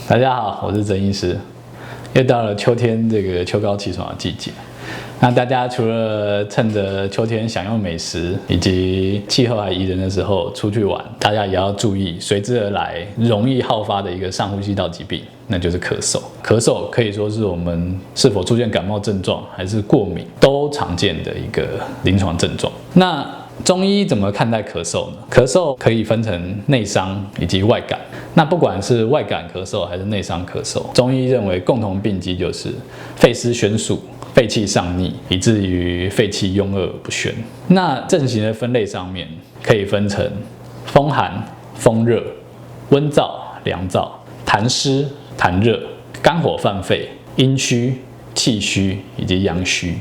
大家好，我是曾医师。又到了秋天这个秋高气爽的季节，那大家除了趁着秋天享用美食以及气候还宜人的时候出去玩，大家也要注意随之而来容易好发的一个上呼吸道疾病，那就是咳嗽。咳嗽可以说是我们是否出现感冒症状还是过敏都常见的一个临床症状。那中医怎么看待咳嗽呢？咳嗽可以分成内伤以及外感。那不管是外感咳嗽还是内伤咳嗽，中医认为共同病机就是肺湿宣肃、肺气上逆，以至于肺气壅恶不宣。那症型的分类上面可以分成风寒、风热、温燥、凉燥、痰湿、痰热、肝火犯肺、阴虚、气虚以及阳虚。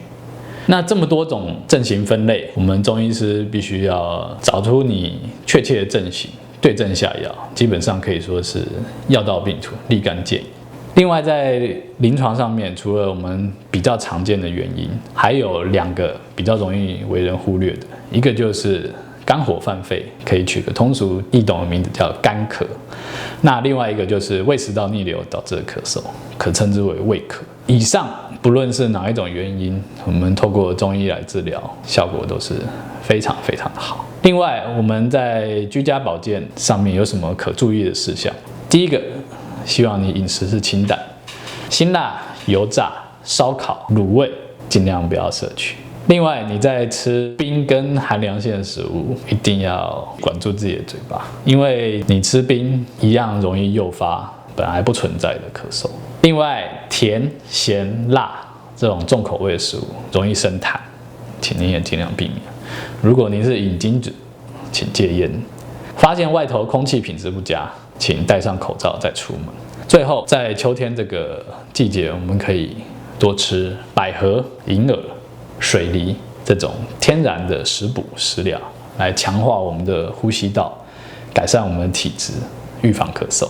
那这么多种症型分类，我们中医师必须要找出你确切的症型，对症下药，基本上可以说是药到病除，立竿见影。另外，在临床上面，除了我们比较常见的原因，还有2个比较容易为人忽略的，一个就是肝火犯肺，可以取个通俗易懂的名字叫肝咳。那另外一个就是胃食道逆流导致的咳嗽，可称之为胃咳。以上不论是哪一种原因，我们透过中医来治疗，效果都是非常非常的好。另外，我们在居家保健上面有什么可注意的事项？第一个，希望你饮食是清淡，辛辣、油炸、烧烤、卤味尽量不要摄取。另外，你在吃冰跟寒凉性的食物，一定要管住自己的嘴巴，因为你吃冰一样容易诱发本来不存在的咳嗽。另外，甜、咸、辣这种重口味的食物容易生痰，请你也尽量避免。如果您是瘾君子，请戒烟。发现外头空气品质不佳，请戴上口罩再出门。最后，在秋天这个季节，我们可以多吃百合、银耳、水梨这种天然的食补食疗，来强化我们的呼吸道，改善我们的体质，预防咳嗽。